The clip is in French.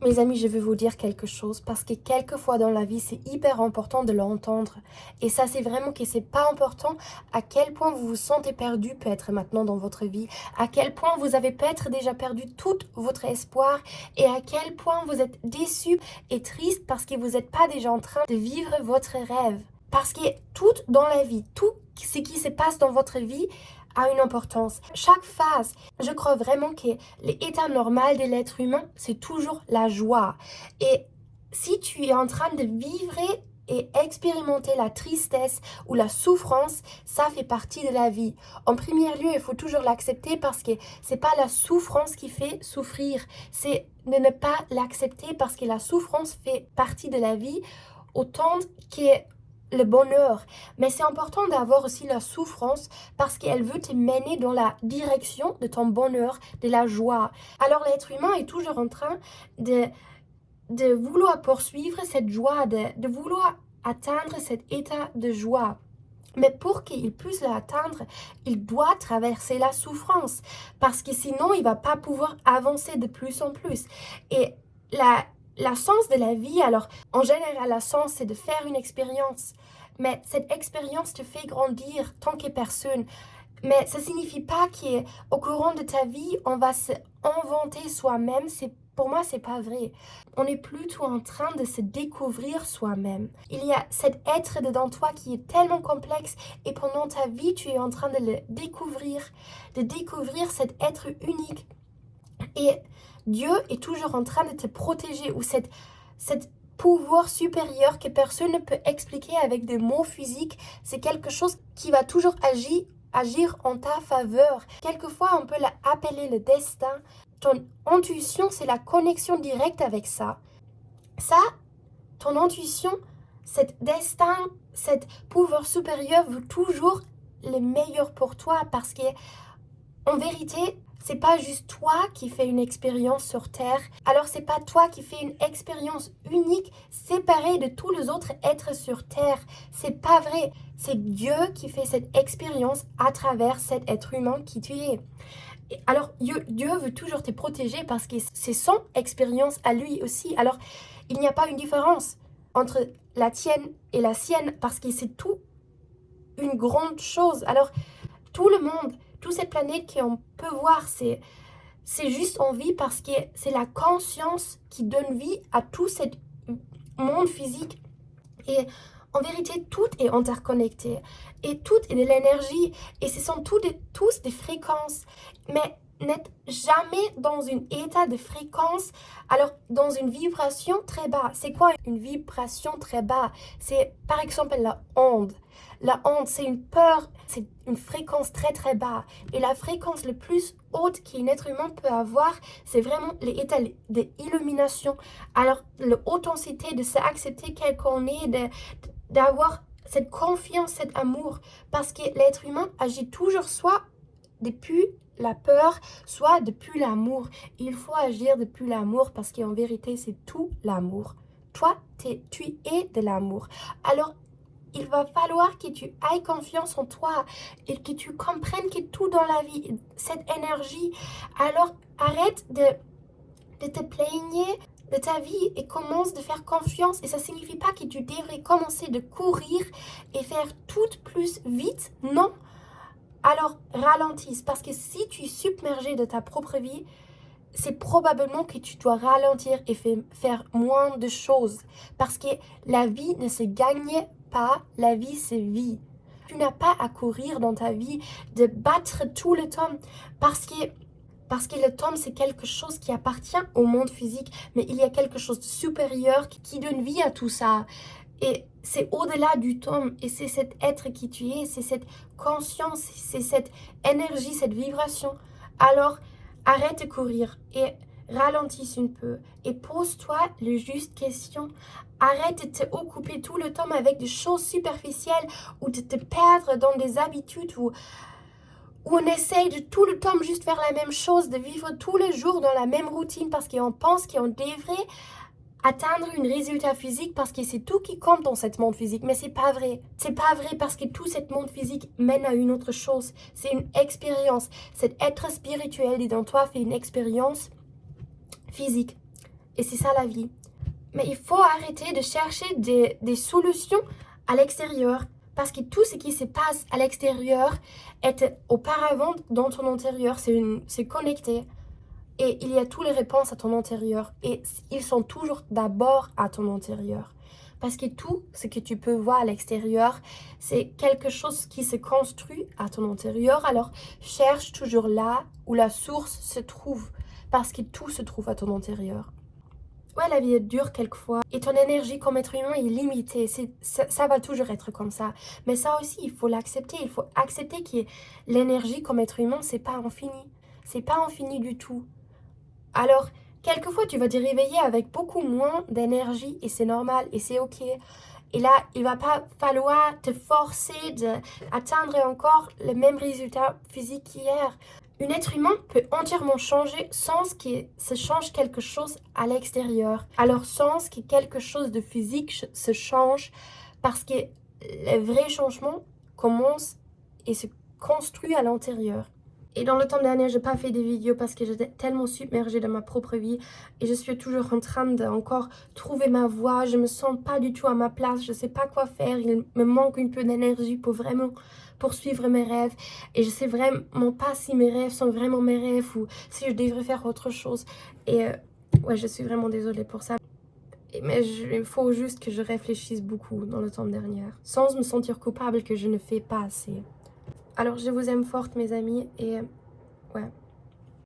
Mes amis, je veux vous dire quelque chose parce que quelquefois dans la vie, c'est hyper important de l'entendre. Et ça, c'est vraiment que c'est pas important à quel point vous vous sentez perdu peut-être maintenant dans votre vie, à quel point vous avez peut-être déjà perdu tout votre espoir et à quel point vous êtes déçu et triste parce que vous n'êtes pas déjà en train de vivre votre rêve. Parce que tout dans la vie, tout ce qui se passe dans votre vie a une importance. Chaque phase, je crois vraiment que l'état normal de l'être humain, c'est toujours la joie. Et si tu es en train de vivre et expérimenter la tristesse ou la souffrance, ça fait partie de la vie. En premier lieu, il faut toujours l'accepter parce que c'est pas la souffrance qui fait souffrir, c'est de ne pas l'accepter parce que la souffrance fait partie de la vie autant que le bonheur. Mais c'est important d'avoir aussi la souffrance parce qu'elle veut te mener dans la direction de ton bonheur, de la joie. Alors l'être humain est toujours en train de vouloir poursuivre cette joie, de vouloir atteindre cet état de joie. Mais pour qu'il puisse l'atteindre, il doit traverser la souffrance parce que sinon, il ne va pas pouvoir avancer de plus en plus. Et la sens de la vie, alors en général, la sens, c'est de faire une expérience. Mais cette expérience te fait grandir tant que personne. Mais ça ne signifie pas qu'au courant de ta vie, on va se inventer soi-même. Pour moi, c'est pas vrai. On est plutôt en train de se découvrir soi-même. Il y a cet être dedans toi qui est tellement complexe et pendant ta vie, tu es en train de le découvrir, cet être unique. Et Dieu est toujours en train de te protéger ou cette pouvoir supérieur que personne ne peut expliquer avec des mots physiques, c'est quelque chose qui va toujours agir en ta faveur. Quelquefois, on peut l'appeler le destin. Ton intuition, c'est la connexion directe avec ça. Ça, ton intuition, cet destin, cet pouvoir supérieur veut toujours le meilleur pour toi parce que, en vérité, c'est pas juste toi qui fais une expérience sur Terre. Alors c'est pas toi qui fais une expérience unique, séparée de tous les autres êtres sur Terre. C'est pas vrai. C'est Dieu qui fait cette expérience à travers cet être humain qui tu es. Alors Dieu veut toujours te protéger parce que c'est son expérience à lui aussi. Alors il n'y a pas une différence entre la tienne et la sienne parce que c'est tout une grande chose. Alors tout le monde, toute cette planète qu'on peut voir, c'est juste en vie parce que c'est la conscience qui donne vie à tout ce monde physique. Et en vérité, tout est interconnecté et tout est de l'énergie et ce sont tous des fréquences. Mais n'êtes jamais dans un état de fréquence, alors dans une vibration très bas. C'est quoi une vibration très bas? C'est par exemple la onde. La onde, c'est une peur, c'est une fréquence très très bas. Et la fréquence le plus haute qu'un être humain peut avoir, c'est vraiment l'état d'illumination. Alors, l'authenticité de s'accepter quel qu'on est, d'avoir cette confiance, cet amour. Parce que l'être humain agit toujours soit depuis la peur, soit depuis l'amour. Il faut agir depuis l'amour parce qu'en vérité, c'est tout l'amour. Toi, tu es de l'amour. Alors, il va falloir que tu aies confiance en toi et que tu comprennes que tout dans la vie, cette énergie, alors arrête de te plaigner de ta vie et commence de faire confiance. Et ça ne signifie pas que tu devrais commencer de courir et faire tout plus vite. Non. Alors ralentisse parce que si tu es submergé de ta propre vie, c'est probablement que tu dois ralentir et faire moins de choses. Parce que la vie ne se gagne pas, la vie se vit. Tu n'as pas à courir dans ta vie, de battre tout le temps. Parce que le temps, c'est quelque chose qui appartient au monde physique. Mais il y a quelque chose de supérieur qui donne vie à tout ça. Et c'est au-delà du temps. Et c'est cet être qui tu es, c'est cette conscience, c'est cette énergie, cette vibration. Alors, arrête de courir et ralentisse un peu et pose-toi les justes questions. Arrête de te occuper tout le temps avec des choses superficielles ou de te perdre dans des habitudes où on essaye de tout le temps juste faire la même chose, de vivre tous les jours dans la même routine parce qu'on pense qu'on devrait atteindre un résultat physique parce que c'est tout qui compte dans ce monde physique. Mais c'est pas vrai. C'est pas vrai parce que tout ce monde physique mène à une autre chose. C'est une expérience. Cet être spirituel dans toi fait une expérience physique. Et c'est ça la vie. Mais il faut arrêter de chercher des solutions à l'extérieur. Parce que tout ce qui se passe à l'extérieur est auparavant dans ton intérieur. C'est connecté. Et il y a toutes les réponses à ton intérieur. Et ils sont toujours d'abord à ton intérieur. Parce que tout ce que tu peux voir à l'extérieur, c'est quelque chose qui se construit à ton intérieur. Alors, cherche toujours là où la source se trouve. Parce que tout se trouve à ton intérieur. Ouais, la vie est dure quelquefois. Et ton énergie comme être humain est limitée. Ça va toujours être comme ça. Mais ça aussi, il faut l'accepter. Il faut accepter que l'énergie comme être humain, c'est pas infini. C'est pas infini du tout. Alors, quelquefois, tu vas te réveiller avec beaucoup moins d'énergie et c'est normal et c'est ok. Et là, il va pas falloir te forcer d'atteindre encore le même résultat physique qu'hier. Un être humain peut entièrement changer sans que se change quelque chose à l'extérieur. Alors, sans que quelque chose de physique se change, parce que le vrai changement commence et se construit à l'intérieur. Et dans le temps dernier, j'ai pas fait des vidéos parce que j'étais tellement submergée dans ma propre vie et je suis toujours en train de encore trouver ma voie. Je me sens pas du tout à ma place, je sais pas quoi faire. Il me manque un peu d'énergie pour vraiment poursuivre mes rêves et je sais vraiment pas si mes rêves sont vraiment mes rêves ou si je devrais faire autre chose. Et ouais, je suis vraiment désolée pour ça. Mais il faut juste que je réfléchisse beaucoup dans le temps dernier, sans me sentir coupable que je ne fais pas assez. Alors je vous aime forte mes amis et ouais.